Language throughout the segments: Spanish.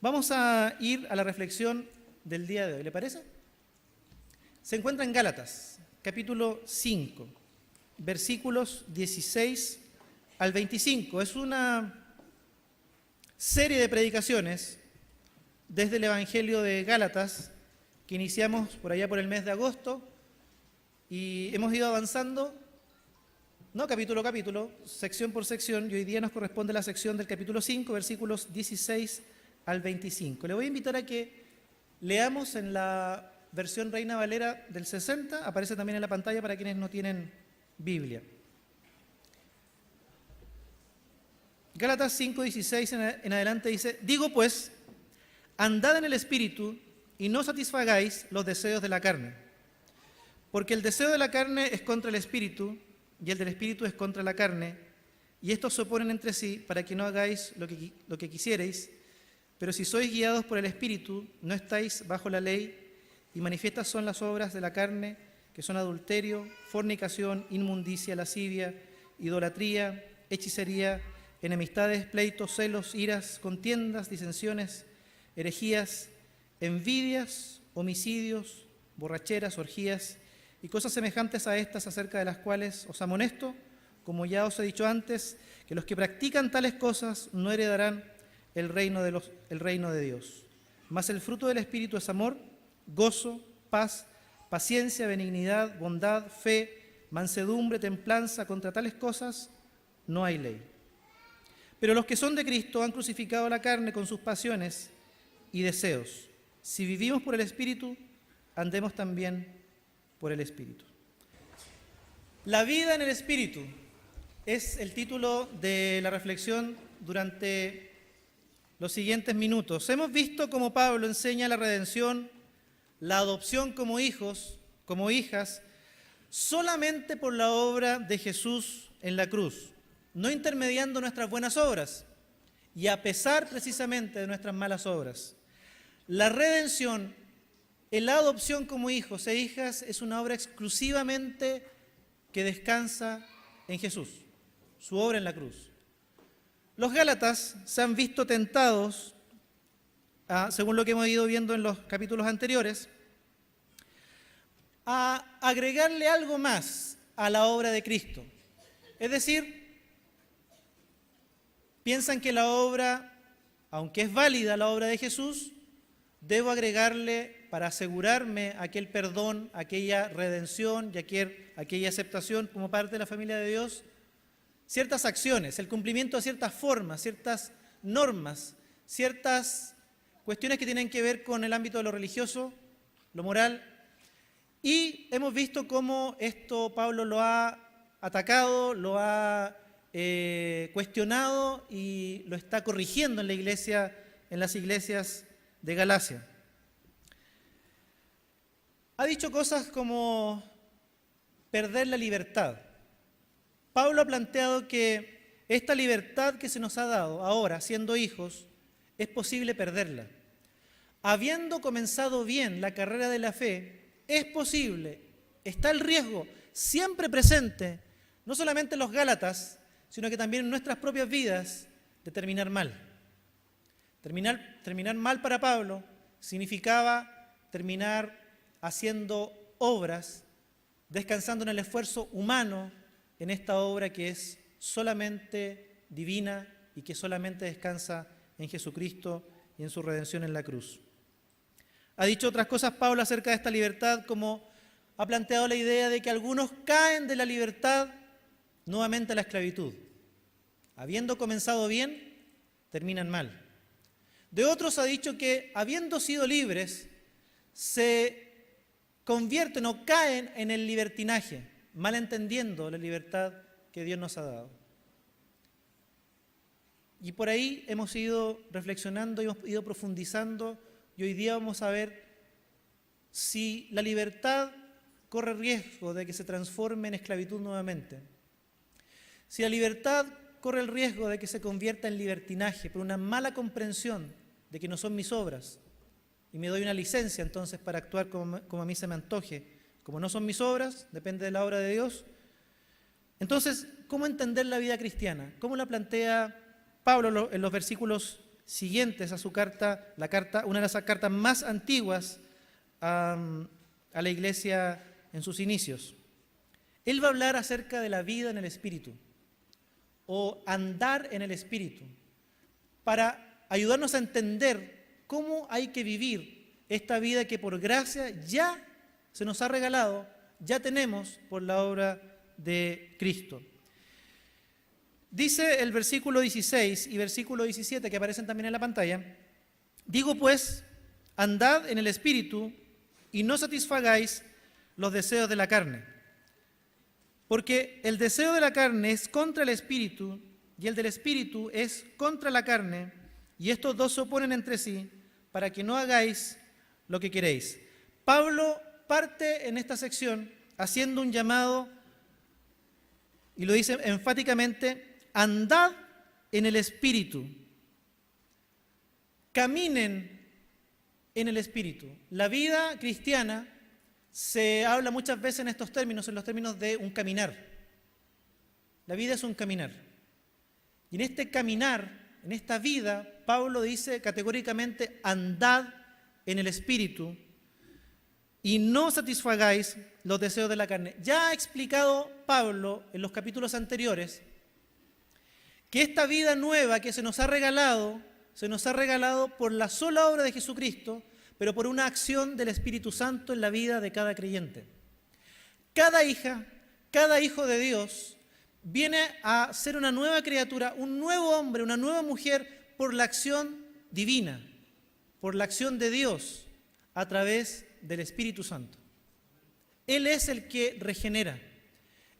Vamos a ir a la reflexión del día de hoy, ¿le parece? Se encuentra en Gálatas, capítulo 5, versículos 16 al 25. Es una serie de predicaciones desde el Evangelio de Gálatas que iniciamos por allá por el mes de agosto y hemos ido avanzando, no capítulo a capítulo, sección por sección, y hoy día nos corresponde la sección del capítulo 5, versículos 16 al 25. Le voy a invitar a que leamos en la versión Reina Valera del 60, aparece también en la pantalla para quienes no tienen Biblia. Gálatas 5:16 en adelante dice: digo pues, andad en el Espíritu y no satisfagáis los deseos de la carne, porque el deseo de la carne es contra el Espíritu y el del Espíritu es contra la carne, y estos se oponen entre sí para que no hagáis lo que quisierais. Pero si sois guiados por el Espíritu, no estáis bajo la ley, y manifiestas son las obras de la carne, que son adulterio, fornicación, inmundicia, lascivia, idolatría, hechicería, enemistades, pleitos, celos, iras, contiendas, disensiones, herejías, envidias, homicidios, borracheras, orgías y cosas semejantes a estas, acerca de las cuales os amonesto, como ya os he dicho antes, que los que practican tales cosas no heredarán el reino de Dios. Mas el fruto del Espíritu es amor, gozo, paz, paciencia, benignidad, bondad, fe, mansedumbre, templanza. Contra tales cosas no hay ley. Pero los que son de Cristo han crucificado la carne con sus pasiones y deseos. Si vivimos por el Espíritu, andemos también por el Espíritu. La vida en el Espíritu es el título de la reflexión durante los siguientes minutos. Hemos visto cómo Pablo enseña la redención, la adopción como hijos, como hijas, solamente por la obra de Jesús en la cruz, no intermediando nuestras buenas obras y a pesar precisamente de nuestras malas obras. La redención, la adopción como hijos e hijas es una obra exclusivamente que descansa en Jesús, su obra en la cruz. Los Gálatas se han visto tentados, según lo que hemos ido viendo en los capítulos anteriores, a agregarle algo más a la obra de Cristo. Es decir, piensan que la obra, aunque es válida la obra de Jesús, debo agregarle, para asegurarme aquel perdón, aquella redención y aquella aceptación como parte de la familia de Dios, ciertas acciones, el cumplimiento de ciertas formas, ciertas normas, ciertas cuestiones que tienen que ver con el ámbito de lo religioso, lo moral. Y hemos visto cómo esto Pablo lo ha atacado, lo ha cuestionado y lo está corrigiendo en la iglesia, en las iglesias de Galacia. Ha dicho cosas como perder la libertad. Pablo ha planteado que esta libertad que se nos ha dado ahora, siendo hijos, es posible perderla. Habiendo comenzado bien la carrera de la fe, es posible, está el riesgo siempre presente, no solamente en los Gálatas, sino que también en nuestras propias vidas, de terminar mal. Terminar mal para Pablo significaba terminar haciendo obras, descansando en el esfuerzo humano, en esta obra que es solamente divina y que solamente descansa en Jesucristo y en su redención en la cruz. Ha dicho otras cosas Pablo acerca de esta libertad, como ha planteado la idea de que algunos caen de la libertad nuevamente a la esclavitud. Habiendo comenzado bien, terminan mal. De otros ha dicho que habiendo sido libres, se convierten o caen en el libertinaje, malentendiendo la libertad que Dios nos ha dado. Y por ahí hemos ido reflexionando, hemos ido profundizando, y hoy día vamos a ver si la libertad corre riesgo de que se transforme en esclavitud nuevamente. Si la libertad corre el riesgo de que se convierta en libertinaje por una mala comprensión de que no son mis obras, y me doy una licencia entonces para actuar como a mí se me antoje, como no son mis obras, depende de la obra de Dios. Entonces, ¿cómo entender la vida cristiana? ¿Cómo la plantea Pablo en los versículos siguientes a su carta, una de las cartas más antiguas a la iglesia en sus inicios. Él va a hablar acerca de la vida en el Espíritu, o andar en el Espíritu, para ayudarnos a entender cómo hay que vivir esta vida que por gracia ya se nos ha regalado, ya tenemos por la obra de Cristo. Dice el versículo 16 y versículo 17, que aparecen también en la pantalla: digo pues, andad en el Espíritu y no satisfagáis los deseos de la carne. Porque el deseo de la carne es contra el Espíritu y el del Espíritu es contra la carne, y estos dos se oponen entre sí para que no hagáis lo que queréis. Pablo parte en esta sección haciendo un llamado, y lo dice enfáticamente: andad en el Espíritu, caminen en el Espíritu. La vida cristiana se habla muchas veces en estos términos, en los términos de un caminar. La vida es un caminar. Y en este caminar, en esta vida, Pablo dice categóricamente: andad en el Espíritu y no satisfagáis los deseos de la carne. Ya ha explicado Pablo en los capítulos anteriores que esta vida nueva que se nos ha regalado por la sola obra de Jesucristo, pero por una acción del Espíritu Santo en la vida de cada creyente. Cada hija, cada hijo de Dios viene a ser una nueva criatura, un nuevo hombre, una nueva mujer por la acción divina, por la acción de Dios a través del Espíritu Santo. Él es el que regenera,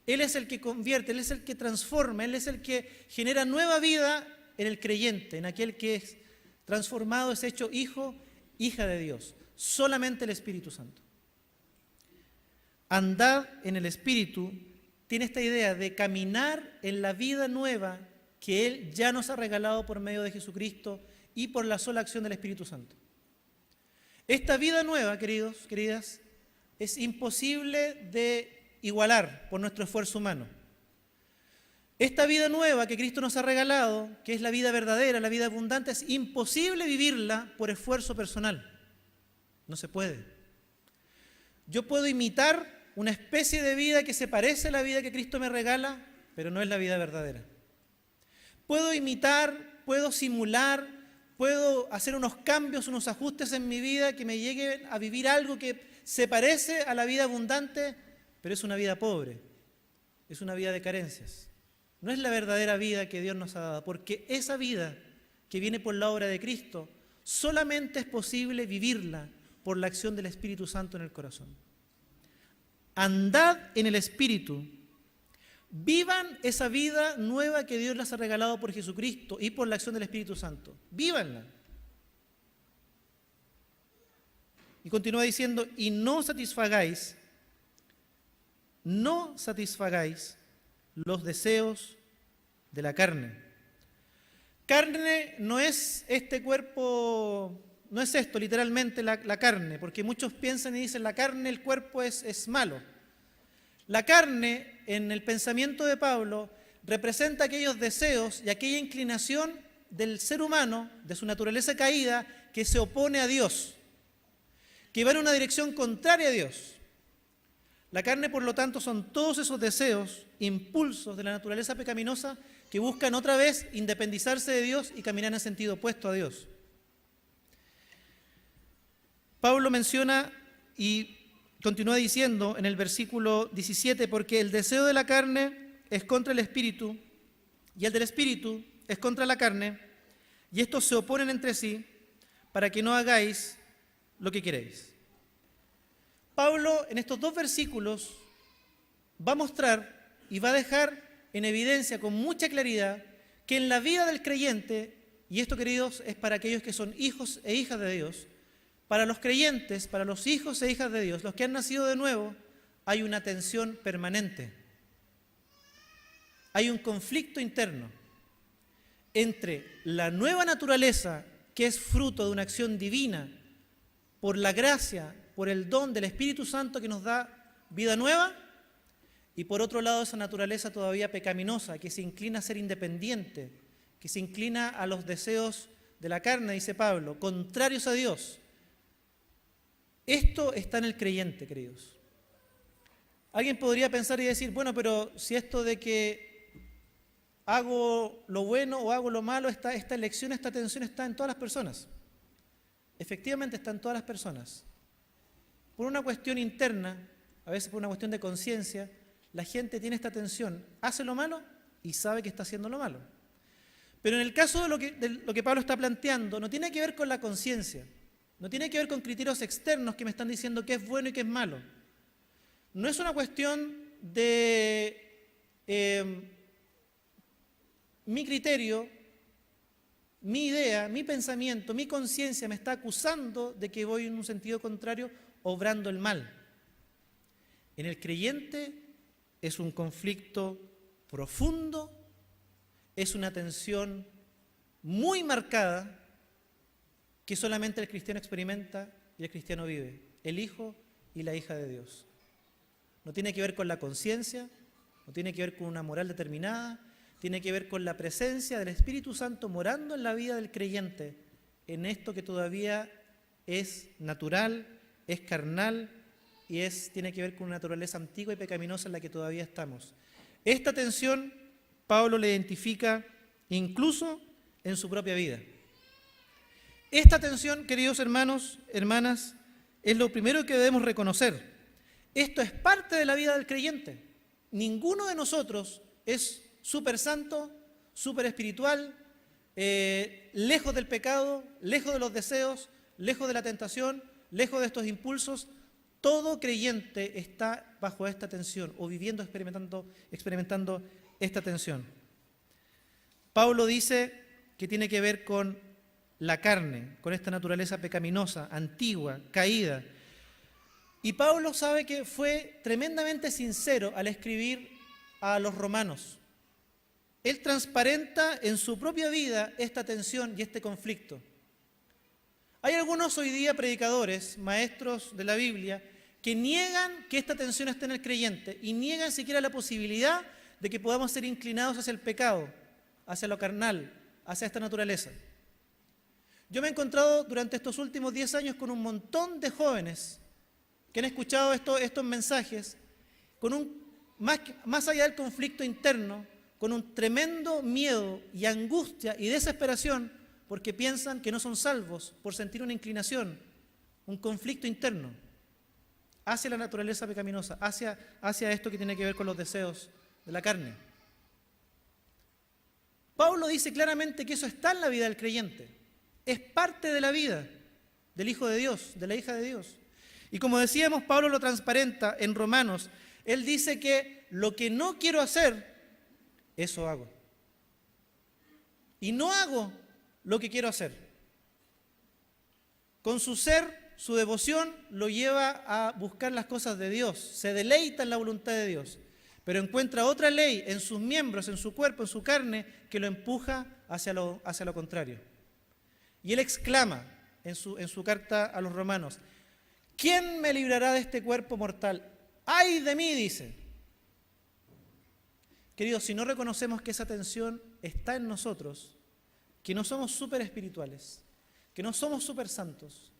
Él es el que convierte, Él es el que transforma, Él es el que genera nueva vida en el creyente, en aquel que es transformado, es hecho hijo, hija de Dios. Solamente el Espíritu Santo. Andad en el Espíritu tiene esta idea de caminar en la vida nueva que Él ya nos ha regalado por medio de Jesucristo y por la sola acción del Espíritu Santo. Esta vida nueva, queridos, queridas, es imposible de igualar por nuestro esfuerzo humano. Esta vida nueva que Cristo nos ha regalado, que es la vida verdadera, la vida abundante, es imposible vivirla por esfuerzo personal. No se puede. Yo puedo imitar una especie de vida que se parece a la vida que Cristo me regala, pero no es la vida verdadera. Puedo imitar, puedo simular, puedo hacer unos cambios, unos ajustes en mi vida que me lleguen a vivir algo que se parece a la vida abundante, pero es una vida pobre, es una vida de carencias. No es la verdadera vida que Dios nos ha dado, porque esa vida que viene por la obra de Cristo solamente es posible vivirla por la acción del Espíritu Santo en el corazón. Andad en el Espíritu, vivan esa vida nueva que Dios les ha regalado por Jesucristo y por la acción del Espíritu Santo. Vívanla. Y continúa diciendo: y no satisfagáis los deseos de la carne. Carne no es este cuerpo, no es esto literalmente la carne, porque muchos piensan y dicen: la carne, el cuerpo es malo. La carne, en el pensamiento de Pablo, representa aquellos deseos y aquella inclinación del ser humano, de su naturaleza caída, que se opone a Dios, que va en una dirección contraria a Dios. La carne, por lo tanto, son todos esos deseos, impulsos de la naturaleza pecaminosa que buscan otra vez independizarse de Dios y caminar en sentido opuesto a Dios. Pablo menciona y continúa diciendo en el versículo 17: porque el deseo de la carne es contra el Espíritu y el del Espíritu es contra la carne, y estos se oponen entre sí para que no hagáis lo que queréis. Pablo en estos dos versículos va a mostrar y va a dejar en evidencia con mucha claridad que en la vida del creyente, y esto, queridos, es para aquellos que son hijos e hijas de Dios, para los creyentes, para los hijos e hijas de Dios, los que han nacido de nuevo, hay una tensión permanente. Hay un conflicto interno entre la nueva naturaleza, que es fruto de una acción divina, por la gracia, por el don del Espíritu Santo que nos da vida nueva, y por otro lado esa naturaleza todavía pecaminosa, que se inclina a ser independiente, que se inclina a los deseos de la carne, dice Pablo, contrarios a Dios. Esto está en el creyente, queridos. Alguien podría pensar y decir, bueno, pero si esto de que hago lo bueno o hago lo malo, esta elección, esta tensión está en todas las personas. Efectivamente está en todas las personas. Por una cuestión interna, a veces por una cuestión de conciencia, la gente tiene esta tensión, hace lo malo y sabe que está haciendo lo malo. Pero en el caso de lo que Pablo está planteando, no tiene que ver con la conciencia, no tiene que ver con criterios externos que me están diciendo qué es bueno y qué es malo. No es una cuestión de mi criterio, mi idea, mi pensamiento, mi conciencia me está acusando de que voy en un sentido contrario, obrando el mal. En el creyente es un conflicto profundo, es una tensión muy marcada que solamente el cristiano experimenta y el cristiano vive, el hijo y la hija de Dios. No tiene que ver con la conciencia, no tiene que ver con una moral determinada, tiene que ver con la presencia del Espíritu Santo morando en la vida del creyente, en esto que todavía es natural, es carnal y tiene que ver con una naturaleza antigua y pecaminosa en la que todavía estamos. Esta tensión Pablo la identifica incluso en su propia vida. Esta tensión, queridos hermanos, hermanas, es lo primero que debemos reconocer. Esto es parte de la vida del creyente. Ninguno de nosotros es súper santo, súper espiritual, lejos del pecado, lejos de los deseos, lejos de la tentación, lejos de estos impulsos. Todo creyente está bajo esta tensión o viviendo, experimentando esta tensión. Pablo dice que tiene que ver con la carne, con esta naturaleza pecaminosa, antigua, caída. Y Pablo sabe que fue tremendamente sincero al escribir a los romanos. Él transparenta en su propia vida esta tensión y este conflicto. Hay algunos hoy día predicadores, maestros de la Biblia, que niegan que esta tensión esté en el creyente y niegan siquiera la posibilidad de que podamos ser inclinados hacia el pecado, hacia lo carnal, hacia esta naturaleza. Yo me he encontrado durante estos últimos 10 años con un montón de jóvenes que han escuchado estos mensajes con más allá del conflicto interno, con un tremendo miedo y angustia y desesperación porque piensan que no son salvos por sentir una inclinación, un conflicto interno hacia la naturaleza pecaminosa, hacia esto que tiene que ver con los deseos de la carne. Pablo dice claramente que eso está en la vida del creyente, es parte de la vida del Hijo de Dios, de la hija de Dios. Y como decíamos, Pablo lo transparenta en Romanos. Él dice que lo que no quiero hacer, eso hago. Y no hago lo que quiero hacer. Con su ser, su devoción lo lleva a buscar las cosas de Dios, se deleita en la voluntad de Dios, pero encuentra otra ley en sus miembros, en su cuerpo, en su carne, que lo empuja hacia lo contrario. Y él exclama en su carta a los romanos: ¿quién me librará de este cuerpo mortal? ¡Ay de mí!, dice. Queridos, si no reconocemos que esa tensión está en nosotros, que no somos súper espirituales, que no somos súper santos,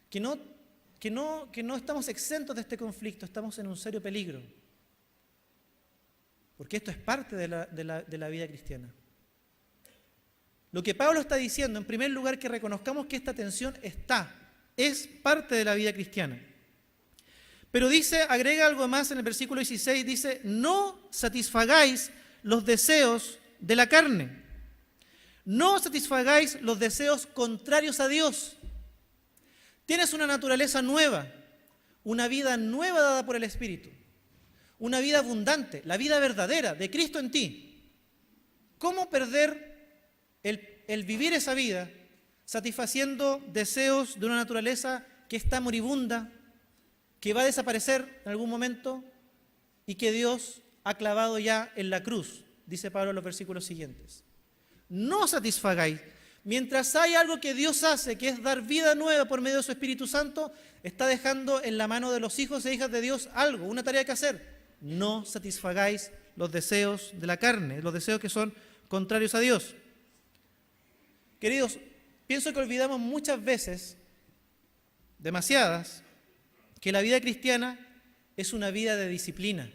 que no estamos exentos de este conflicto, estamos en un serio peligro. Porque esto es parte de la vida cristiana. Lo que Pablo está diciendo, en primer lugar, que reconozcamos que esta tensión es parte de la vida cristiana. Pero agrega algo más en el versículo 16, dice: no satisfagáis los deseos de la carne. No satisfagáis los deseos contrarios a Dios. Tienes una naturaleza nueva, una vida nueva dada por el Espíritu, una vida abundante, la vida verdadera de Cristo en ti. ¿Cómo perder el vivir esa vida satisfaciendo deseos de una naturaleza que está moribunda, que va a desaparecer en algún momento y que Dios ha clavado ya en la cruz? Dice Pablo en los versículos siguientes. No satisfagáis. Mientras hay algo que Dios hace, que es dar vida nueva por medio de su Espíritu Santo, está dejando en la mano de los hijos e hijas de Dios algo, una tarea que hacer. No satisfagáis los deseos de la carne, los deseos que son contrarios a Dios. Queridos, pienso que olvidamos muchas veces, demasiadas, que la vida cristiana es una vida de disciplina.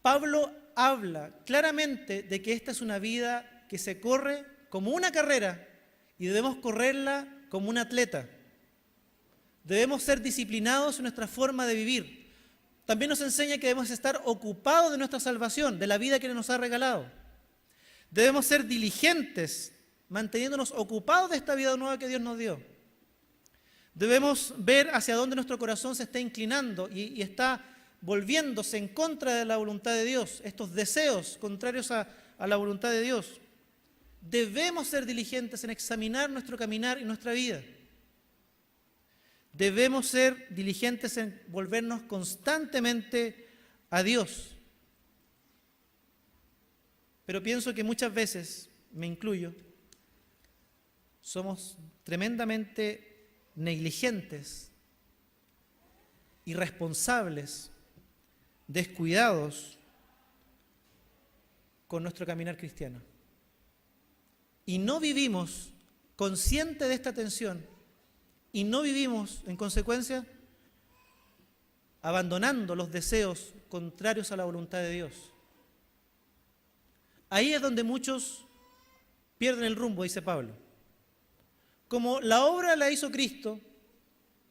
Pablo habla claramente de que esta es una vida que se corre como una carrera y debemos correrla como un atleta. Debemos ser disciplinados en nuestra forma de vivir. También nos enseña que debemos estar ocupados de nuestra salvación, de la vida que nos ha regalado. Debemos ser diligentes, manteniéndonos ocupados de esta vida nueva que Dios nos dio. Debemos ver hacia dónde nuestro corazón se está inclinando y está volviéndose en contra de la voluntad de Dios, estos deseos contrarios a la voluntad de Dios. Debemos ser diligentes en examinar nuestro caminar y nuestra vida. Debemos ser diligentes en volvernos constantemente a Dios. Pero pienso que muchas veces, me incluyo, somos tremendamente negligentes, irresponsables, descuidados con nuestro caminar cristiano. Y no vivimos conscientes de esta tensión y no vivimos, en consecuencia, abandonando los deseos contrarios a la voluntad de Dios. Ahí es donde muchos pierden el rumbo, dice Pablo. Como la obra la hizo Cristo,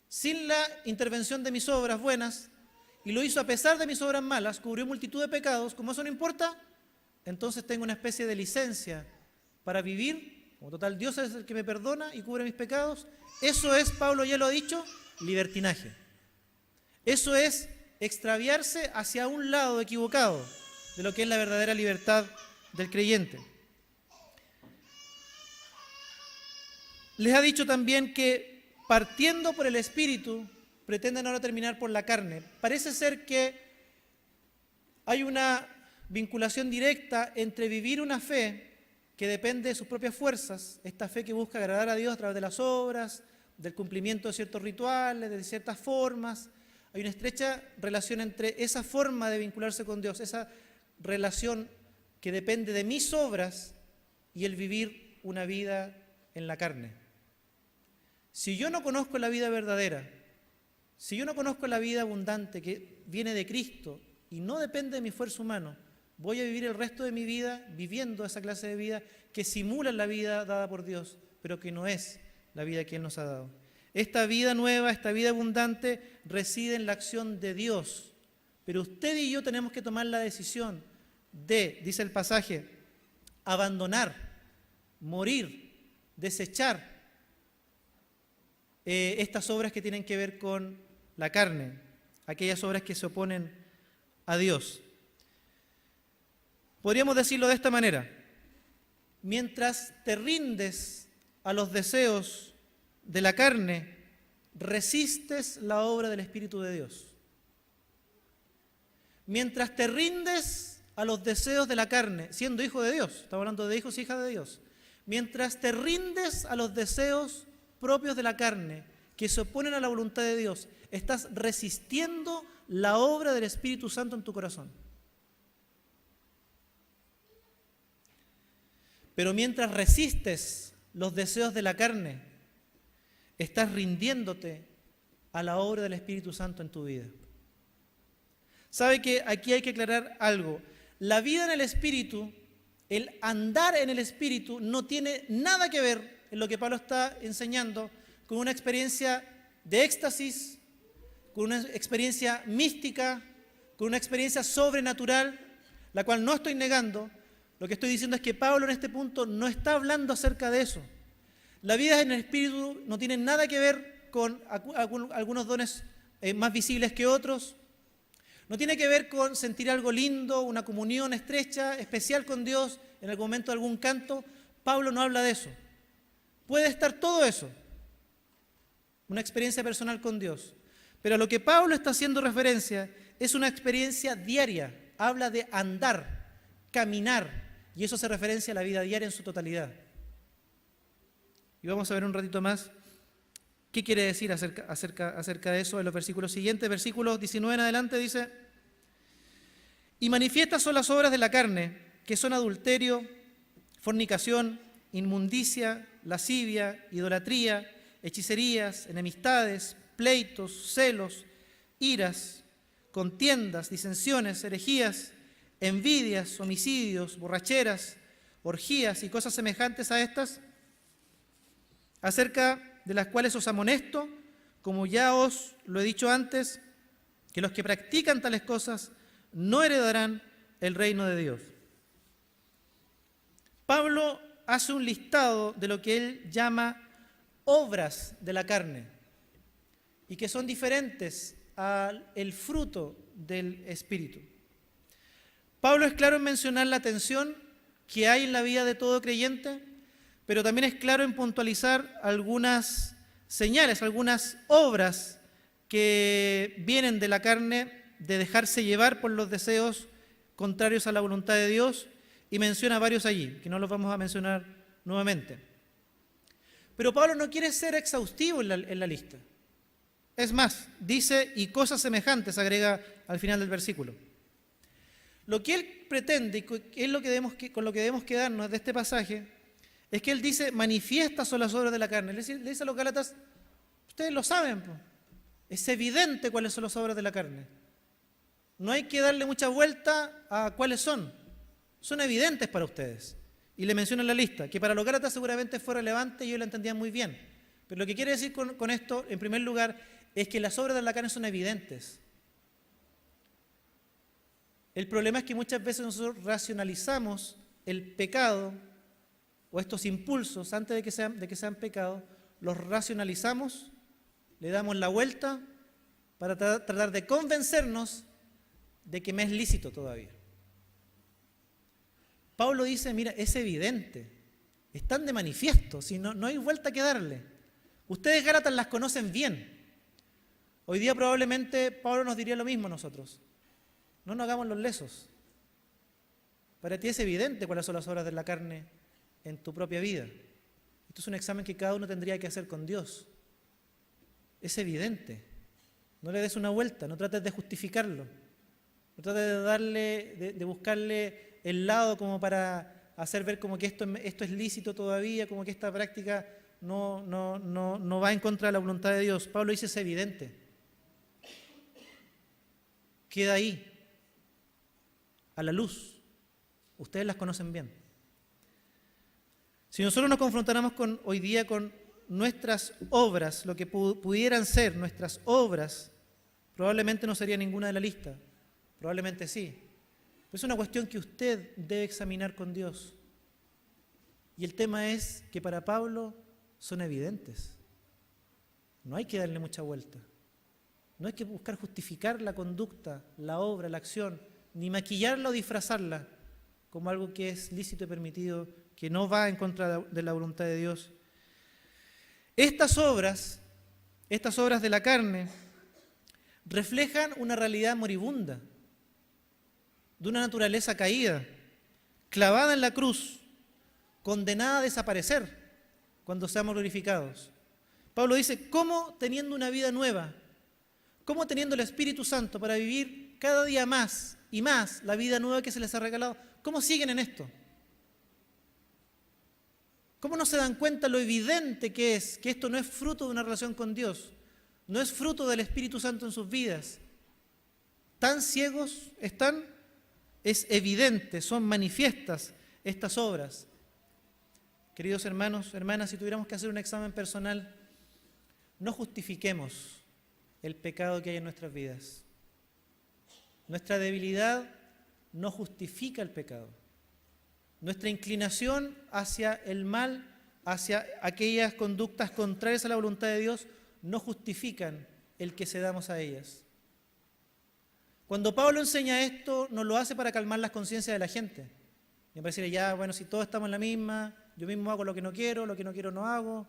sin la intervención de mis obras buenas, y lo hizo a pesar de mis obras malas, cubrió multitud de pecados, como eso no importa, entonces tengo una especie de licencia para vivir, como total Dios es el que me perdona y cubre mis pecados. Eso es, Pablo ya lo ha dicho, libertinaje. Eso es extraviarse hacia un lado equivocado de lo que es la verdadera libertad del creyente. Les ha dicho también que partiendo por el Espíritu, pretenden ahora terminar por la carne. Parece ser que hay una vinculación directa entre vivir una fe que depende de sus propias fuerzas, esta fe que busca agradar a Dios a través de las obras, del cumplimiento de ciertos rituales, de ciertas formas. Hay una estrecha relación entre esa forma de vincularse con Dios, esa relación que depende de mis obras y el vivir una vida en la carne. Si yo no conozco la vida verdadera, si yo no conozco la vida abundante que viene de Cristo y no depende de mi esfuerzo humano, voy a vivir el resto de mi vida viviendo esa clase de vida que simula la vida dada por Dios, pero que no es la vida que Él nos ha dado. Esta vida nueva, esta vida abundante reside en la acción de Dios, pero usted y yo tenemos que tomar la decisión de, dice el pasaje, abandonar, morir, desechar estas obras que tienen que ver con la carne, aquellas obras que se oponen a Dios. Podríamos decirlo de esta manera: mientras te rindes a los deseos de la carne, resistes la obra del Espíritu de Dios. Mientras te rindes a los deseos de la carne, siendo hijo de Dios, estamos hablando de hijos e hijas de Dios, mientras te rindes a los deseos propios de la carne, que se oponen a la voluntad de Dios, estás resistiendo la obra del Espíritu Santo en tu corazón. Pero mientras resistes los deseos de la carne, estás rindiéndote a la obra del Espíritu Santo en tu vida. ¿Sabe que aquí hay que aclarar algo? La vida en el Espíritu, el andar en el Espíritu, no tiene nada que ver en lo que Pablo está enseñando con una experiencia de éxtasis, con una experiencia mística, con una experiencia sobrenatural, la cual no estoy negando. Lo que estoy diciendo es que Pablo en este punto no está hablando acerca de eso. La vida en el Espíritu no tiene nada que ver con algunos dones más visibles que otros. No tiene que ver con sentir algo lindo, una comunión estrecha, especial con Dios, en algún momento algún canto. Pablo no habla de eso. Puede estar todo eso, una experiencia personal con Dios. Pero a lo que Pablo está haciendo referencia es una experiencia diaria. Habla de andar, caminar, y eso hace referencia a la vida diaria en su totalidad. Y vamos a ver un ratito más qué quiere decir acerca de eso en los versículos siguientes. Versículos 19 en adelante dice: y manifiestas son las obras de la carne, que son adulterio, fornicación, inmundicia, lascivia, idolatría, hechicerías, enemistades, pleitos, celos, iras, contiendas, disensiones, herejías, envidias, homicidios, borracheras, orgías y cosas semejantes a estas, acerca de las cuales os amonesto, como ya os lo he dicho antes, que los que practican tales cosas no heredarán el reino de Dios. Pablo hace un listado de lo que él llama obras de la carne y que son diferentes al fruto del Espíritu. Pablo es claro en mencionar la tensión que hay en la vida de todo creyente, pero también es claro en puntualizar algunas señales, algunas obras que vienen de la carne, de dejarse llevar por los deseos contrarios a la voluntad de Dios, y menciona varios allí, que no los vamos a mencionar nuevamente. Pero Pablo no quiere ser exhaustivo en la lista. Es más, dice, y cosas semejantes, agrega al final del versículo. Lo que él pretende, y es lo que con lo que debemos quedarnos de este pasaje, es que él dice, manifiestas son las obras de la carne. Le dice a los Gálatas, ustedes lo saben, po. Es evidente cuáles son las obras de la carne. No hay que darle mucha vuelta a cuáles son. Son evidentes para ustedes. Y le menciona en la lista, que para los Gálatas seguramente fue relevante y ellos la entendían muy bien. Pero lo que quiere decir con esto, en primer lugar, es que las obras de la carne son evidentes. El problema es que muchas veces nosotros racionalizamos el pecado o estos impulsos antes de que sean pecado, los racionalizamos, le damos la vuelta para tratar de convencernos de que me es lícito todavía. Pablo dice, mira, es evidente, están de manifiesto, si no hay vuelta que darle. Ustedes Gálatas las conocen bien. Hoy día probablemente Pablo nos diría lo mismo a nosotros. No nos hagamos los lesos. Para ti es evidente cuáles son las obras de la carne en tu propia vida. Esto es un examen que cada uno tendría que hacer con Dios. Es evidente. No le des una vuelta, no trates de justificarlo. No trates de buscarle el lado como para hacer ver como que esto es lícito todavía, como que esta práctica no va en contra de la voluntad de Dios. Pablo dice, es evidente. Queda ahí, a la luz. Ustedes las conocen bien. Si nosotros nos confrontáramos hoy día con nuestras obras, lo que pudieran ser nuestras obras, probablemente no sería ninguna de la lista. Probablemente sí. Pero es una cuestión que usted debe examinar con Dios. Y el tema es que para Pablo son evidentes. No hay que darle mucha vuelta. No hay que buscar justificar la conducta, la obra, la acción, ni maquillarla o disfrazarla como algo que es lícito y permitido, que no va en contra de la voluntad de Dios. Estas obras de la carne, reflejan una realidad moribunda, de una naturaleza caída, clavada en la cruz, condenada a desaparecer cuando seamos glorificados. Pablo dice, ¿cómo teniendo una vida nueva? ¿Cómo teniendo el Espíritu Santo para vivir cada día más y más la vida nueva que se les ha regalado? ¿Cómo siguen en esto? ¿Cómo no se dan cuenta lo evidente que es que esto no es fruto de una relación con Dios? No es fruto del Espíritu Santo en sus vidas. ¿Tan ciegos están? Es evidente, son manifiestas estas obras. Queridos hermanos, hermanas, si tuviéramos que hacer un examen personal, no justifiquemos el pecado que hay en nuestras vidas. Nuestra debilidad no justifica el pecado. Nuestra inclinación hacia el mal, hacia aquellas conductas contrarias a la voluntad de Dios, no justifican el que cedamos a ellas. Cuando Pablo enseña esto, no lo hace para calmar las conciencias de la gente. Y para decirle, ya, bueno, si todos estamos en la misma, yo mismo hago lo que no quiero no hago.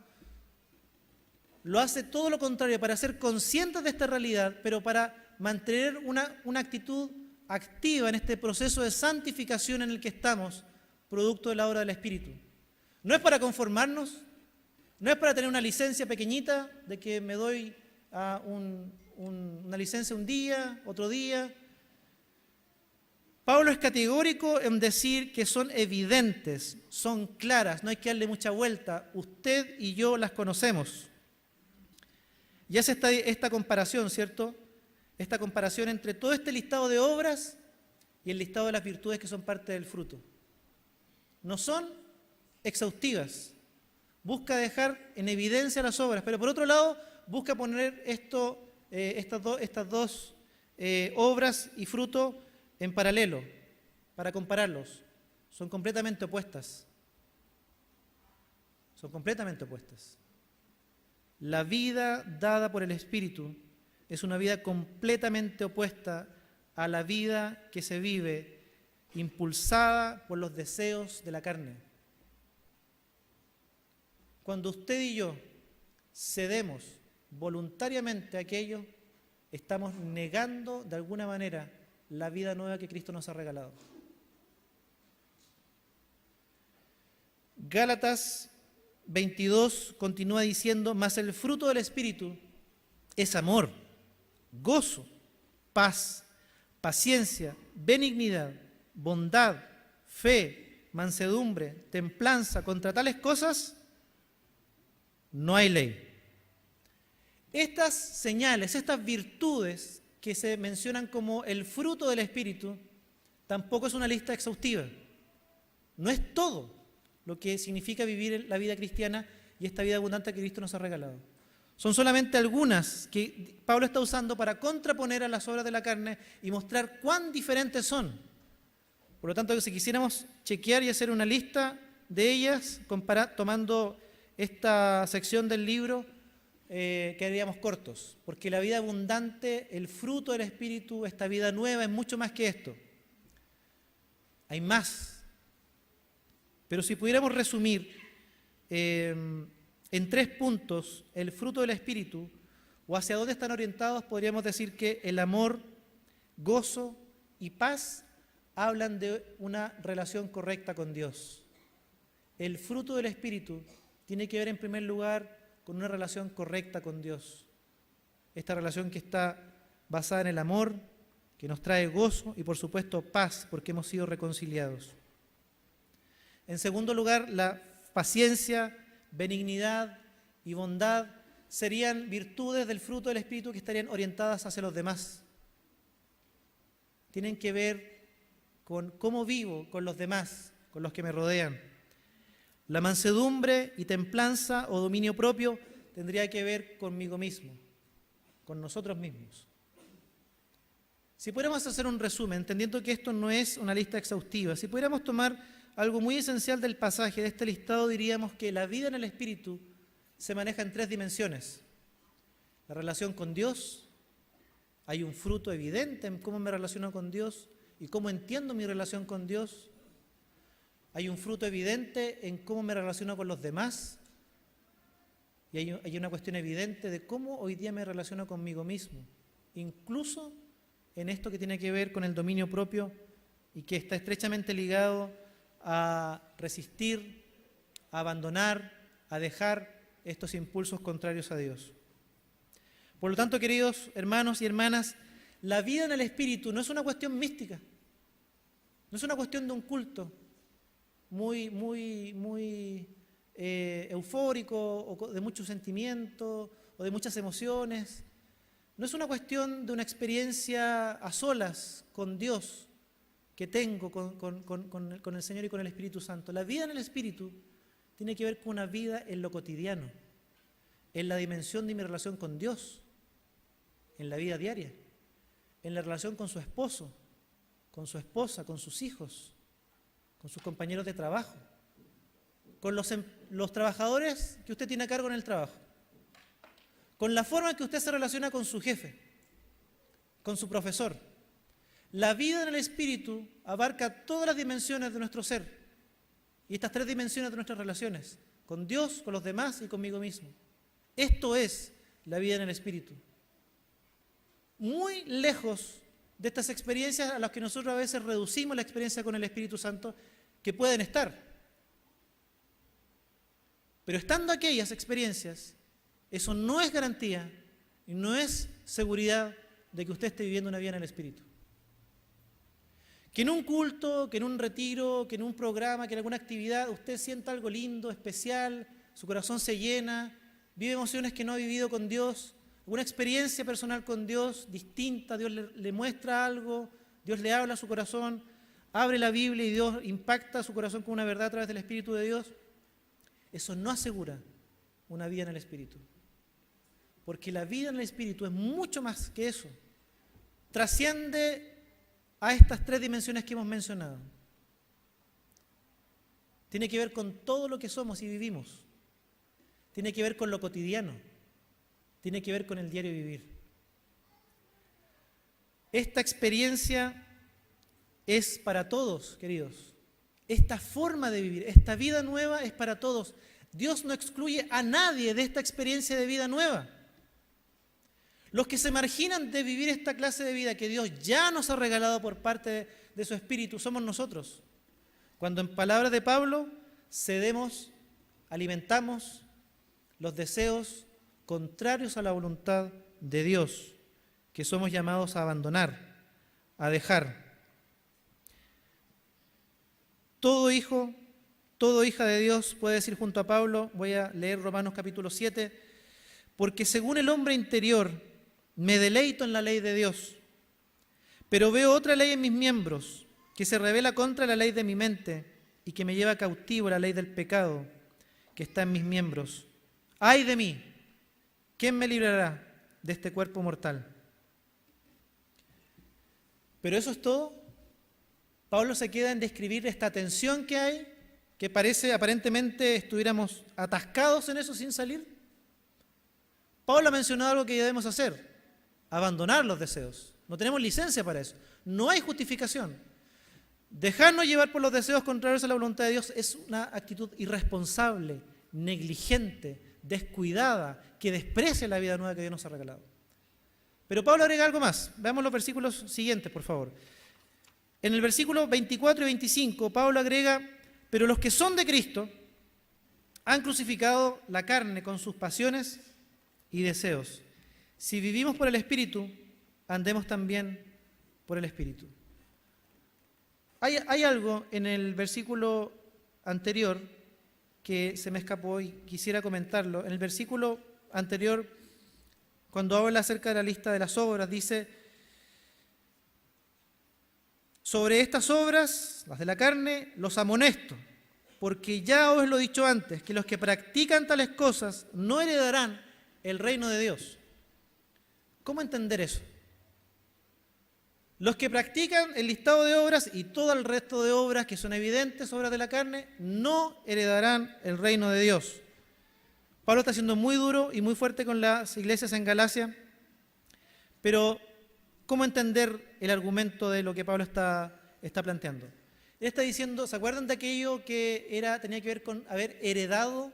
Lo hace todo lo contrario, para ser conscientes de esta realidad, pero para mantener una actitud activa en este proceso de santificación en el que estamos, producto de la obra del Espíritu. No es para conformarnos, no es para tener una licencia pequeñita de que me doy una licencia un día, otro día. Pablo es categórico en decir que son evidentes, son claras, no hay que darle mucha vuelta. Usted y yo las conocemos. Y hace esta comparación, ¿cierto? Esta comparación entre todo este listado de obras y el listado de las virtudes que son parte del fruto. No son exhaustivas. Busca dejar en evidencia las obras, pero por otro lado busca poner estas dos obras y fruto en paralelo, para compararlos. Son completamente opuestas. Son completamente opuestas. La vida dada por el Espíritu es una vida completamente opuesta a la vida que se vive impulsada por los deseos de la carne. Cuando usted y yo cedemos voluntariamente a aquello, estamos negando de alguna manera la vida nueva que Cristo nos ha regalado. Gálatas 22 continúa diciendo: mas el fruto del Espíritu es amor, gozo, paz, paciencia, benignidad, bondad, fe, mansedumbre, templanza. Contra tales cosas no hay ley. Estas señales, estas virtudes que se mencionan como el fruto del Espíritu, tampoco es una lista exhaustiva. No es todo lo que significa vivir la vida cristiana y esta vida abundante que Cristo nos ha regalado. Son solamente algunas que Pablo está usando para contraponer a las obras de la carne y mostrar cuán diferentes son. Por lo tanto, si quisiéramos chequear y hacer una lista de ellas, tomando esta sección del libro, quedaríamos cortos, porque la vida abundante, el fruto del Espíritu, esta vida nueva es mucho más que esto. Hay más. Pero si pudiéramos resumir en 3 puntos el fruto del Espíritu, o hacia dónde están orientados, podríamos decir que el amor, gozo y paz hablan de una relación correcta con Dios. El fruto del Espíritu tiene que ver en primer lugar con una relación correcta con Dios. Esta relación que está basada en el amor, que nos trae gozo y por supuesto paz, porque hemos sido reconciliados. En segundo lugar, la paciencia, benignidad y bondad serían virtudes del fruto del Espíritu que estarían orientadas hacia los demás. Tienen que ver con cómo vivo con los demás, con los que me rodean. La mansedumbre y templanza o dominio propio tendría que ver conmigo mismo, con nosotros mismos. Si pudiéramos hacer un resumen, entendiendo que esto no es una lista exhaustiva, si pudiéramos tomar algo muy esencial del pasaje, de este listado, diríamos que la vida en el Espíritu se maneja en 3 dimensiones. La relación con Dios, hay un fruto evidente en cómo me relaciono con Dios y cómo entiendo mi relación con Dios. Hay un fruto evidente en cómo me relaciono con los demás y hay una cuestión evidente de cómo hoy día me relaciono conmigo mismo, incluso en esto que tiene que ver con el dominio propio y que está estrechamente ligado a resistir, a abandonar, a dejar estos impulsos contrarios a Dios. Por lo tanto, queridos hermanos y hermanas, la vida en el Espíritu no es una cuestión mística, no es una cuestión de un culto muy eufórico o de mucho sentimiento o de muchas emociones. No es una cuestión de una experiencia a solas con Dios que tengo con el Señor y con el Espíritu Santo. La vida en el Espíritu tiene que ver con una vida en lo cotidiano, en la dimensión de mi relación con Dios, en la vida diaria, en la relación con su esposo, con su esposa, con sus hijos, con sus compañeros de trabajo, con los trabajadores que usted tiene a cargo en el trabajo, con la forma en que usted se relaciona con su jefe, con su profesor. La vida en el Espíritu abarca todas las dimensiones de nuestro ser y estas 3 dimensiones de nuestras relaciones, con Dios, con los demás y conmigo mismo. Esto es la vida en el Espíritu. Muy lejos de estas experiencias a las que nosotros a veces reducimos la experiencia con el Espíritu Santo, que pueden estar. Pero estando aquellas experiencias, eso no es garantía y no es seguridad de que usted esté viviendo una vida en el Espíritu. Que en un culto, que en un retiro, que en un programa, que en alguna actividad usted sienta algo lindo, especial, su corazón se llena, vive emociones que no ha vivido con Dios, alguna experiencia personal con Dios distinta, Dios le muestra algo, Dios le habla a su corazón, abre la Biblia y Dios impacta su corazón con una verdad a través del Espíritu de Dios. Eso no asegura una vida en el Espíritu. Porque la vida en el Espíritu es mucho más que eso. Trasciende a estas tres dimensiones que hemos mencionado. Tiene que ver con todo lo que somos y vivimos. Tiene que ver con lo cotidiano. Tiene que ver con el diario vivir. Esta experiencia es para todos, queridos. Esta forma de vivir, esta vida nueva es para todos. Dios no excluye a nadie de esta experiencia de vida nueva. Los que se marginan de vivir esta clase de vida que Dios ya nos ha regalado por parte de su Espíritu somos nosotros. Cuando en palabras de Pablo cedemos, alimentamos los deseos contrarios a la voluntad de Dios, que somos llamados a abandonar, a dejar. Todo hijo, toda hija de Dios puede decir junto a Pablo, voy a leer Romanos capítulo 7, porque según el hombre interior me deleito en la ley de Dios, pero veo otra ley en mis miembros que se revela contra la ley de mi mente y que me lleva cautivo a la ley del pecado que está en mis miembros. ¡Ay de mí! ¿Quién me librará de este cuerpo mortal? Pero eso es todo. Pablo se queda en describir esta tensión que hay, que parece aparentemente estuviéramos atascados en eso sin salir. Pablo ha mencionado algo que ya debemos hacer: abandonar los deseos. No tenemos licencia para eso. No hay justificación. Dejarnos llevar por los deseos contrarios a la voluntad de Dios es una actitud irresponsable, negligente, descuidada, que desprecia la vida nueva que Dios nos ha regalado. Pero Pablo agrega algo más. Veamos los versículos siguientes, por favor. En el versículo 24 y 25, Pablo agrega: pero los que son de Cristo han crucificado la carne con sus pasiones y deseos. Si vivimos por el Espíritu, andemos también por el Espíritu. Hay algo en el versículo anterior que se me escapó y quisiera comentarlo. En el versículo anterior, cuando habla acerca de la lista de las obras, dice: sobre estas obras, las de la carne, los amonesto, porque ya os lo he dicho antes, que los que practican tales cosas no heredarán el reino de Dios. ¿Cómo entender eso? Los que practican el listado de obras y todo el resto de obras que son evidentes, obras de la carne, no heredarán el reino de Dios. Pablo está siendo muy duro y muy fuerte con las iglesias en Galacia, pero ¿cómo entender el argumento de lo que Pablo está planteando? Él está diciendo, ¿se acuerdan de aquello que tenía que ver con haber heredado,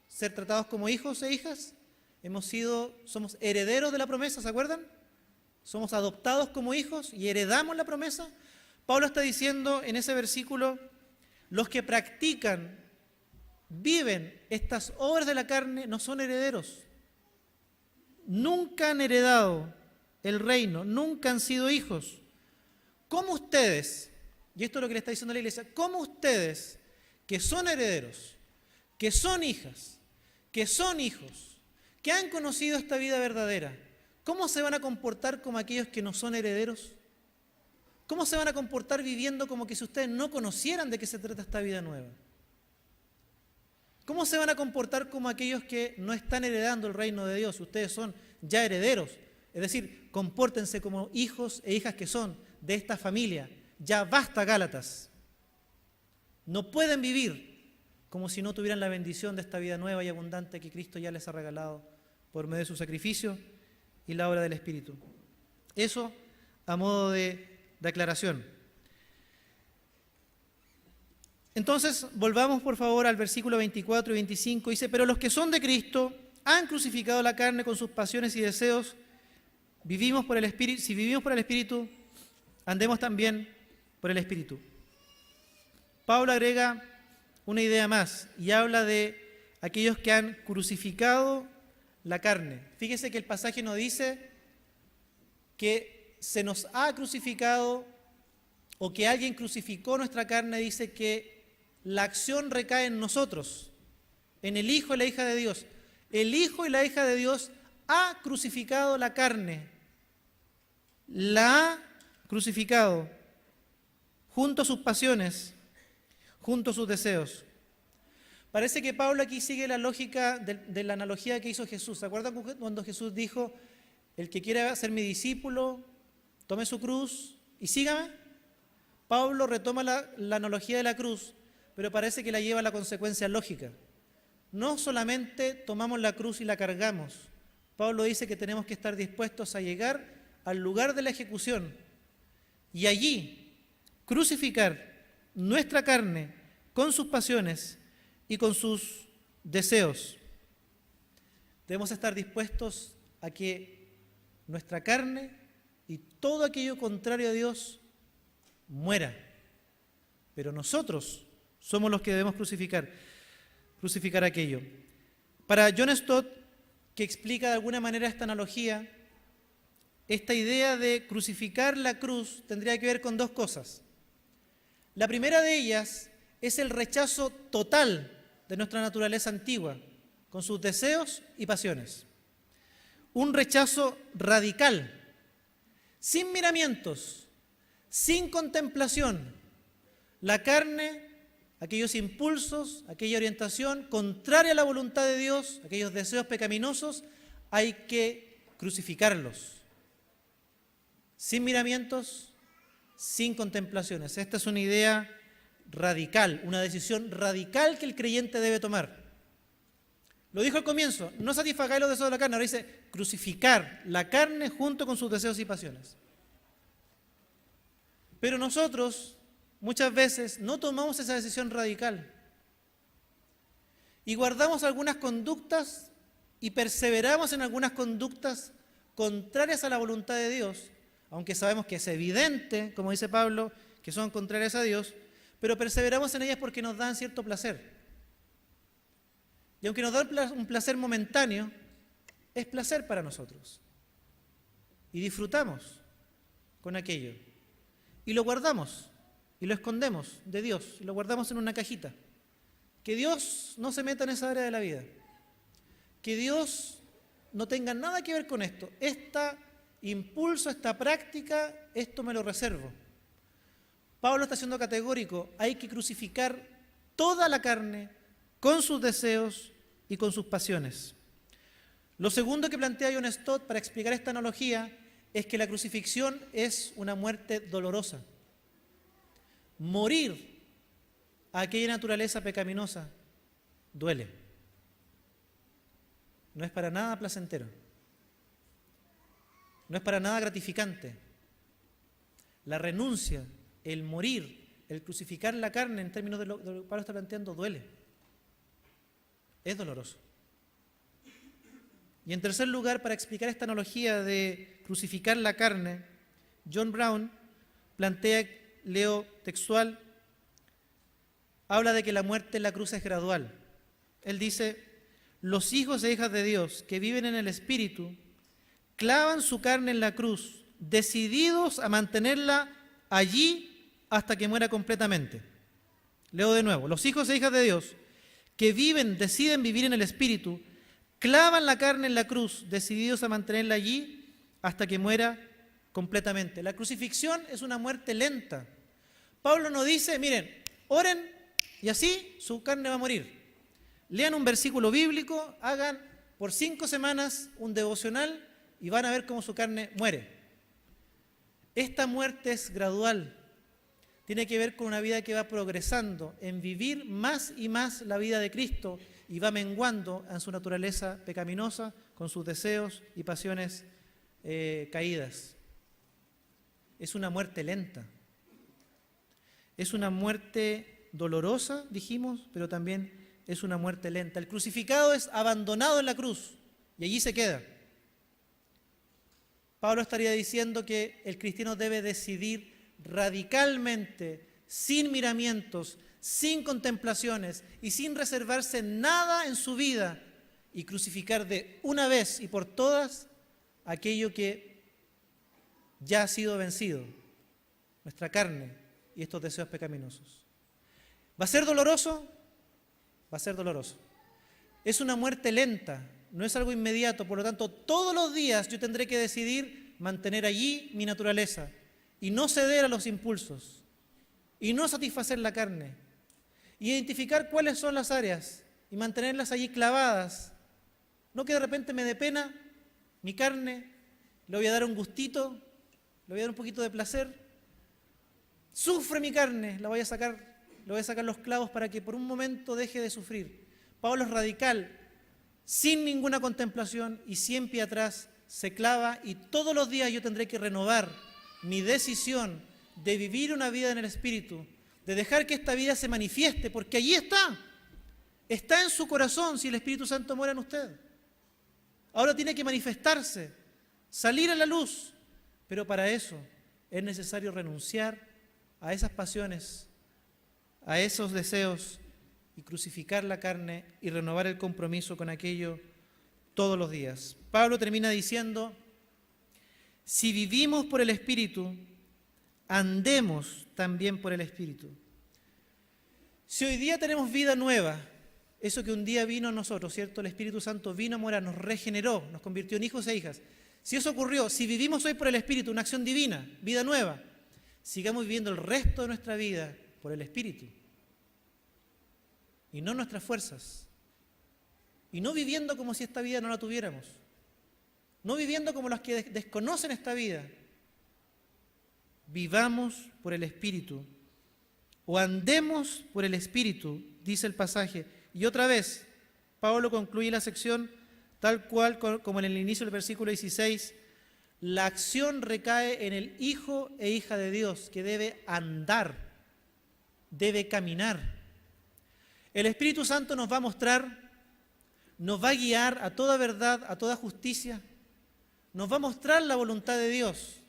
ser tratados como hijos e hijas? Somos herederos de la promesa, ¿se acuerdan? Somos adoptados como hijos y heredamos la promesa. Pablo está diciendo en ese versículo: los que practican, viven estas obras de la carne no son herederos. Nunca han heredado el reino, nunca han sido hijos. ¿Cómo ustedes, y esto es lo que le está diciendo la iglesia, cómo ustedes, que son herederos, que son hijas, que son hijos, que han conocido esta vida verdadera, cómo se van a comportar como aquellos que no son herederos? ¿Cómo se van a comportar viviendo como que si ustedes no conocieran de qué se trata esta vida nueva? ¿Cómo se van a comportar como aquellos que no están heredando el reino de Dios? Ustedes son ya herederos. Es decir, compórtense como hijos e hijas que son de esta familia. Ya basta, Gálatas. No pueden vivir como si no tuvieran la bendición de esta vida nueva y abundante que Cristo ya les ha regalado por medio de su sacrificio y la obra del Espíritu. Eso a modo de aclaración. Entonces, volvamos por favor al versículo 24 y 25. Dice: pero los que son de Cristo han crucificado la carne con sus pasiones y deseos. Vivimos por el Espíritu. Si vivimos por el Espíritu, andemos también por el Espíritu. Pablo agrega una idea más y habla de aquellos que han crucificado la carne. Fíjese que el pasaje nos dice que se nos ha crucificado o que alguien crucificó nuestra carne, dice que la acción recae en nosotros, en el Hijo y la hija de Dios. El Hijo y la hija de Dios ha crucificado la carne, la ha crucificado junto a sus pasiones, junto a sus deseos. Parece que Pablo aquí sigue la lógica de la analogía que hizo Jesús. ¿Se acuerdan cuando Jesús dijo, el que quiera ser mi discípulo, tome su cruz y sígame? Pablo retoma la analogía de la cruz, pero parece que la lleva a la consecuencia lógica. No solamente tomamos la cruz y la cargamos. Pablo dice que tenemos que estar dispuestos a llegar al lugar de la ejecución y allí crucificar nuestra carne con sus pasiones y con sus deseos. Debemos estar dispuestos a que nuestra carne y todo aquello contrario a Dios muera. Pero nosotros somos los que debemos crucificar aquello. Para John Stott, que explica de alguna manera esta analogía, esta idea de crucificar la cruz tendría que ver con dos cosas. La primera de ellas es el rechazo total de nuestra naturaleza antigua, con sus deseos y pasiones. Un rechazo radical, sin miramientos, sin contemplación. La carne, aquellos impulsos, aquella orientación contraria a la voluntad de Dios, aquellos deseos pecaminosos, hay que crucificarlos. Sin miramientos, sin contemplaciones. Esta es una idea radical, una decisión radical que el creyente debe tomar. Lo dijo al comienzo, no satisfagáis los deseos de la carne, ahora dice crucificar la carne junto con sus deseos y pasiones. Pero nosotros muchas veces no tomamos esa decisión radical y guardamos algunas conductas y perseveramos en algunas conductas contrarias a la voluntad de Dios, aunque sabemos que es evidente, como dice Pablo, que son contrarias a Dios, pero perseveramos en ellas porque nos dan cierto placer. Y aunque nos da un placer momentáneo, es placer para nosotros. Y disfrutamos con aquello. Y lo guardamos, y lo escondemos de Dios, y lo guardamos en una cajita. Que Dios no se meta en esa área de la vida. Que Dios no tenga nada que ver con esto. Este impulso, esta práctica, esto me lo reservo. Pablo está siendo categórico, hay que crucificar toda la carne con sus deseos y con sus pasiones. Lo segundo que plantea John Stott para explicar esta analogía es que la crucifixión es una muerte dolorosa. Morir a aquella naturaleza pecaminosa duele. No es para nada placentero. No es para nada gratificante. La renuncia, el morir, el crucificar la carne en términos de lo que Pablo está planteando duele. Es doloroso. Y en tercer lugar, para explicar esta analogía de crucificar la carne, John Brown plantea, leo textual, habla de que la muerte en la cruz es gradual. Él dice, los hijos e hijas de Dios que viven en el Espíritu clavan su carne en la cruz, decididos a mantenerla allí hasta que muera completamente. Leo de nuevo, los hijos e hijas de Dios que deciden vivir en el Espíritu, clavan la carne en la cruz, decididos a mantenerla allí hasta que muera completamente. La crucifixión es una muerte lenta. Pablo nos dice, miren, oren y así su carne va a morir. Lean un versículo bíblico, hagan por 5 semanas un devocional y van a ver cómo su carne muere. Esta muerte es gradual. Tiene que ver con una vida que va progresando en vivir más y más la vida de Cristo y va menguando en su naturaleza pecaminosa con sus deseos y pasiones caídas. Es una muerte lenta. Es una muerte dolorosa, dijimos, pero también es una muerte lenta. El crucificado es abandonado en la cruz y allí se queda. Pablo estaría diciendo que el cristiano debe decidir radicalmente, sin miramientos, sin contemplaciones y sin reservarse nada en su vida y crucificar de una vez y por todas aquello que ya ha sido vencido, nuestra carne, y estos deseos pecaminosos. ¿Va a ser doloroso? Va a ser doloroso. Es una muerte lenta, no es algo inmediato, por lo tanto, todos los días yo tendré que decidir mantener allí mi naturaleza y no ceder a los impulsos y no satisfacer la carne. Identificar cuáles son las áreas y mantenerlas allí clavadas. No que de repente me dé pena mi carne, le voy a dar un gustito, le voy a dar un poquito de placer. Sufre mi carne, le voy a sacar los clavos para que por un momento deje de sufrir. Pablo es radical, sin ninguna contemplación y 100 pies atrás, se clava y todos los días yo tendré que renovar mi decisión de vivir una vida en el Espíritu, de dejar que esta vida se manifieste, porque allí está en su corazón si el Espíritu Santo mora en usted. Ahora tiene que manifestarse, salir a la luz, pero para eso es necesario renunciar a esas pasiones, a esos deseos y crucificar la carne y renovar el compromiso con aquello todos los días. Pablo termina diciendo, si vivimos por el Espíritu, andemos también por el Espíritu. Si hoy día tenemos vida nueva, eso que un día vino a nosotros, ¿cierto? El Espíritu Santo vino a morar, nos regeneró, nos convirtió en hijos e hijas. Si eso ocurrió, si vivimos hoy por el Espíritu, una acción divina, vida nueva, sigamos viviendo el resto de nuestra vida por el Espíritu. Y no nuestras fuerzas. Y no viviendo como si esta vida no la tuviéramos. No viviendo como los que desconocen esta vida. Vivamos por el Espíritu. O andemos por el Espíritu, dice el pasaje. Y otra vez, Pablo concluye la sección tal cual como en el inicio del versículo 16. La acción recae en el Hijo e hija de Dios, que debe andar, debe caminar. El Espíritu Santo nos va a mostrar, nos va a guiar a toda verdad, a toda justicia, nos va a mostrar la voluntad de Dios.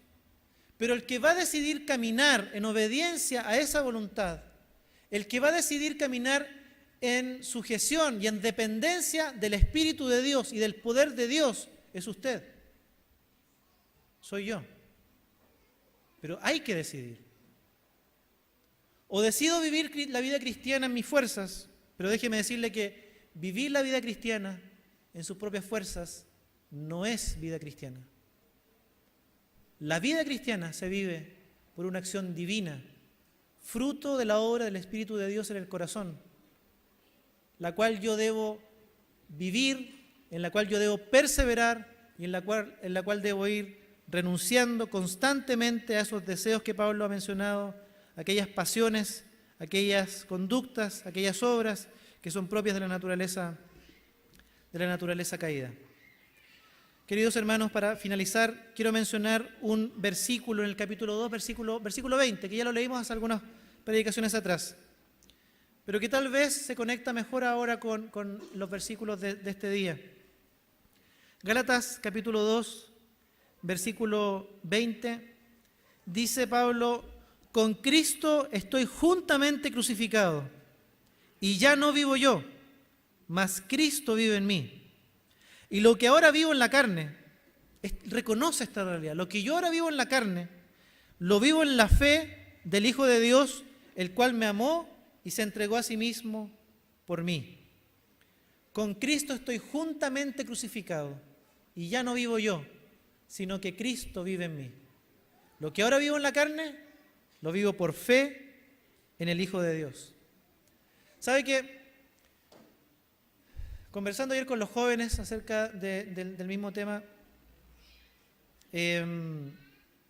Pero el que va a decidir caminar en obediencia a esa voluntad, el que va a decidir caminar en sujeción y en dependencia del Espíritu de Dios y del poder de Dios, es usted. Soy yo. Pero hay que decidir. O decido vivir la vida cristiana en mis fuerzas, pero déjeme decirle que vivir la vida cristiana en sus propias fuerzas no es vida cristiana. La vida cristiana se vive por una acción divina, fruto de la obra del Espíritu de Dios en el corazón, la cual yo debo vivir, en la cual yo debo perseverar y en la cual debo ir renunciando constantemente a esos deseos que Pablo ha mencionado, aquellas pasiones, aquellas conductas, aquellas obras que son propias de la naturaleza caída. Queridos hermanos, para finalizar, quiero mencionar un versículo en el capítulo 2, versículo 20, que ya lo leímos hace algunas predicaciones atrás, pero que tal vez se conecta mejor ahora con los versículos de este día. Gálatas capítulo 2, versículo 20, dice Pablo: con Cristo estoy juntamente crucificado, y ya no vivo yo, mas Cristo vive en mí. Y lo que ahora vivo en la carne, reconoce esta realidad. Lo que yo ahora vivo en la carne, lo vivo en la fe del Hijo de Dios, el cual me amó y se entregó a sí mismo por mí. Con Cristo estoy juntamente crucificado, y ya no vivo yo, sino que Cristo vive en mí. Lo que ahora vivo en la carne, lo vivo por fe en el Hijo de Dios. ¿Sabe qué? Conversando ayer con los jóvenes acerca del mismo tema,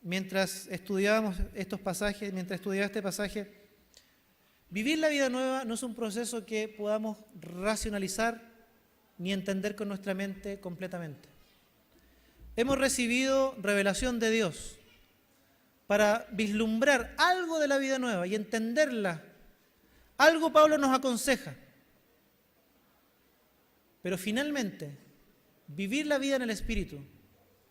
mientras estudiábamos estos pasajes, mientras estudiaba este pasaje, vivir la vida nueva no es un proceso que podamos racionalizar ni entender con nuestra mente completamente. Hemos recibido revelación de Dios para vislumbrar algo de la vida nueva y entenderla. Algo Pablo nos aconseja. Pero finalmente, vivir la vida en el Espíritu,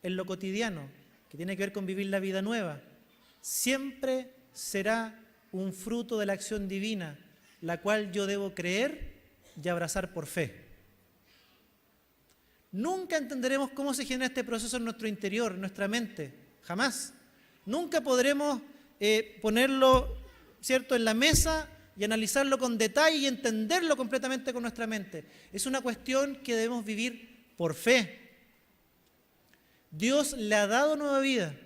en lo cotidiano, que tiene que ver con vivir la vida nueva, siempre será un fruto de la acción divina, la cual yo debo creer y abrazar por fe. Nunca entenderemos cómo se genera este proceso en nuestro interior, en nuestra mente, jamás. Nunca podremos ponerlo ¿cierto?, en la mesa y analizarlo con detalle y entenderlo completamente con nuestra mente. Es una cuestión que debemos vivir por fe. Dios le ha dado nueva vida.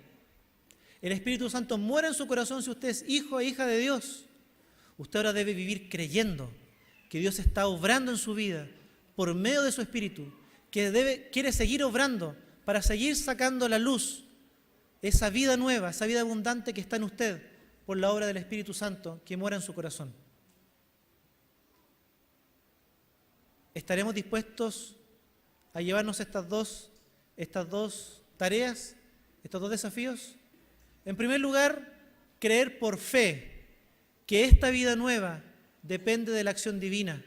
El Espíritu Santo mora en su corazón si usted es hijo e hija de Dios. Usted ahora debe vivir creyendo que Dios está obrando en su vida por medio de su Espíritu, que quiere seguir obrando para seguir sacando a la luz esa vida nueva, esa vida abundante que está en usted por la obra del Espíritu Santo que mora en su corazón. ¿Estaremos dispuestos a llevarnos estas dos tareas, estos dos desafíos? En primer lugar, creer por fe que esta vida nueva depende de la acción divina.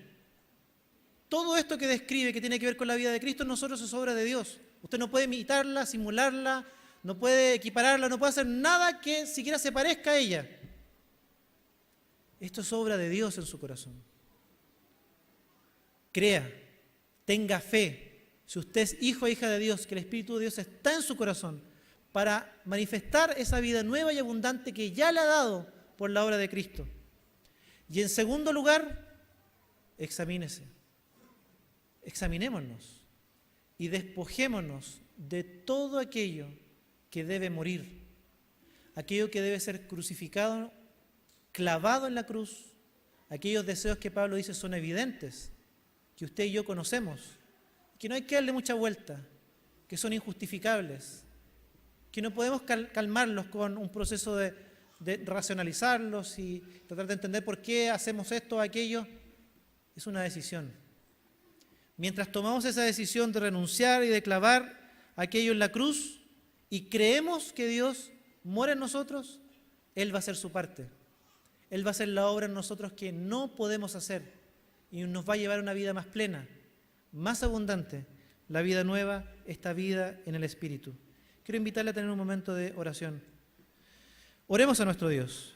Todo esto que describe, que tiene que ver con la vida de Cristo, en nosotros es obra de Dios. Usted no puede imitarla, simularla, no puede equipararla, no puede hacer nada que siquiera se parezca a ella. Esto es obra de Dios en su corazón. Crea, tenga fe. Si usted es hijo o hija de Dios, que el Espíritu de Dios está en su corazón para manifestar esa vida nueva y abundante que ya le ha dado por la obra de Cristo. Y en segundo lugar, examínese. Examinémonos y despojémonos de todo aquello que debe morir, aquello que debe ser crucificado, clavado en la cruz, aquellos deseos que Pablo dice son evidentes, que usted y yo conocemos, que no hay que darle mucha vuelta, que son injustificables, que no podemos calmarlos con un proceso de racionalizarlos y tratar de entender por qué hacemos esto o aquello. Es una decisión. Mientras tomamos esa decisión de renunciar y de clavar aquello en la cruz y creemos que Dios mora en nosotros, Él va a hacer su parte. Él va a hacer la obra en nosotros que no podemos hacer y nos va a llevar a una vida más plena, más abundante, la vida nueva, esta vida en el Espíritu. Quiero invitarle a tener un momento de oración. Oremos a nuestro Dios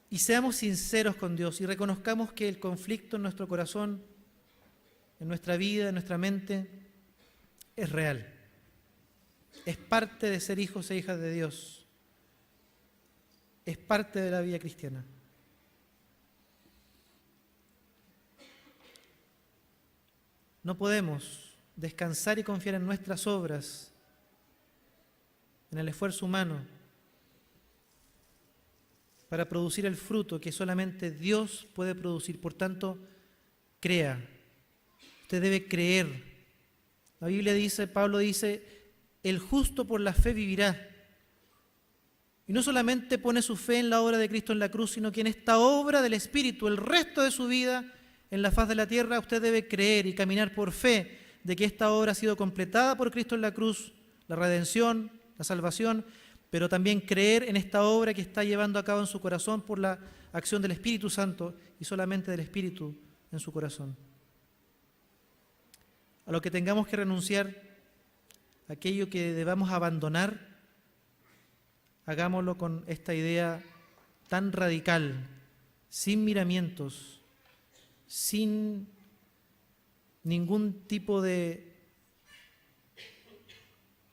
y seamos sinceros con Dios y reconozcamos que el conflicto en nuestro corazón, en nuestra vida, en nuestra mente, es real. Es parte de ser hijos e hijas de Dios. Es parte de la vida cristiana. No podemos descansar y confiar en nuestras obras, en el esfuerzo humano, para producir el fruto que solamente Dios puede producir. Por tanto, crea. Usted debe creer. La Biblia dice, Pablo dice, el justo por la fe vivirá. Y no solamente pone su fe en la obra de Cristo en la cruz, sino que en esta obra del Espíritu, el resto de su vida en la faz de la tierra, usted debe creer y caminar por fe de que esta obra ha sido completada por Cristo en la cruz, la redención, la salvación, pero también creer en esta obra que está llevando a cabo en su corazón por la acción del Espíritu Santo y solamente del Espíritu en su corazón. A lo que tengamos que renunciar, aquello que debamos abandonar, hagámoslo con esta idea tan radical, sin miramientos, sin ningún tipo de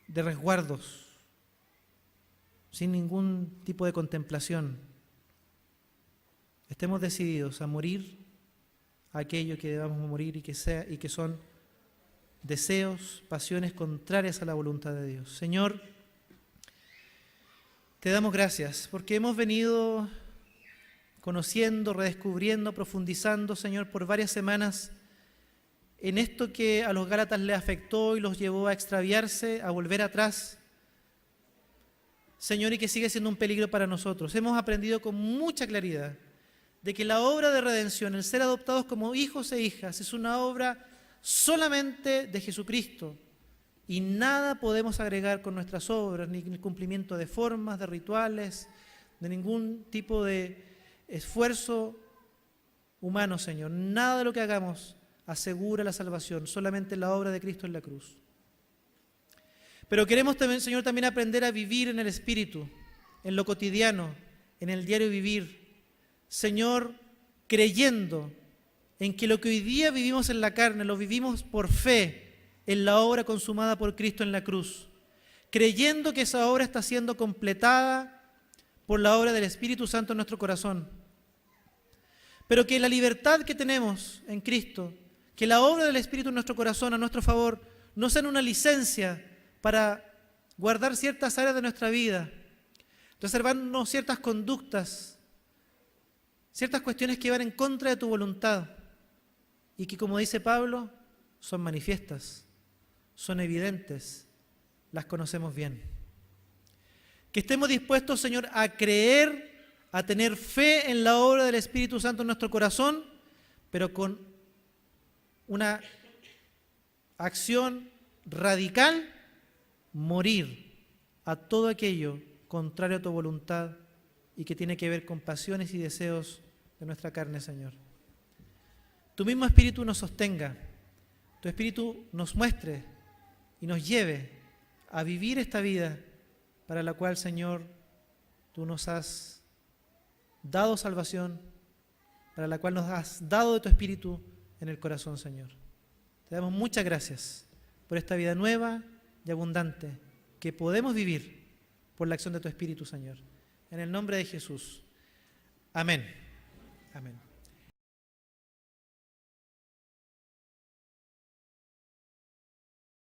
resguardos, sin ningún tipo de contemplación. Estemos decididos a morir a aquello que debamos morir y que son deseos, pasiones contrarias a la voluntad de Dios. Señor, te damos gracias porque hemos venido conociendo, redescubriendo, profundizando, Señor, por varias semanas en esto que a los Gálatas les afectó y los llevó a extraviarse, a volver atrás, Señor, y que sigue siendo un peligro para nosotros. Hemos aprendido con mucha claridad de que la obra de redención, el ser adoptados como hijos e hijas, es una obra solamente de Jesucristo y nada podemos agregar con nuestras obras, ni el cumplimiento de formas, de rituales, de ningún tipo de esfuerzo humano, Señor. Nada de lo que hagamos asegura la salvación, solamente la obra de Cristo en la cruz. Pero queremos también, Señor, también aprender a vivir en el Espíritu, en lo cotidiano, en el diario vivir. Señor, creyendo en que lo que hoy día vivimos en la carne, lo vivimos por fe en la obra consumada por Cristo en la cruz. Creyendo que esa obra está siendo completada por la obra del Espíritu Santo en nuestro corazón. Pero que la libertad que tenemos en Cristo, que la obra del Espíritu en nuestro corazón a nuestro favor, no sea una licencia para guardar ciertas áreas de nuestra vida, reservarnos ciertas conductas, ciertas cuestiones que van en contra de tu voluntad y que, como dice Pablo, son manifiestas, son evidentes, las conocemos bien. Que estemos dispuestos, Señor, a creer, a tener fe en la obra del Espíritu Santo en nuestro corazón, pero con una acción radical, morir a todo aquello contrario a tu voluntad y que tiene que ver con pasiones y deseos de nuestra carne, Señor. Tu mismo Espíritu nos sostenga, tu Espíritu nos muestre y nos lleve a vivir esta vida para la cual, Señor, tú nos has dado salvación, para la cual nos has dado de tu Espíritu en el corazón, Señor. Te damos muchas gracias por esta vida nueva y abundante que podemos vivir por la acción de tu Espíritu, Señor. En el nombre de Jesús. Amén. Amén.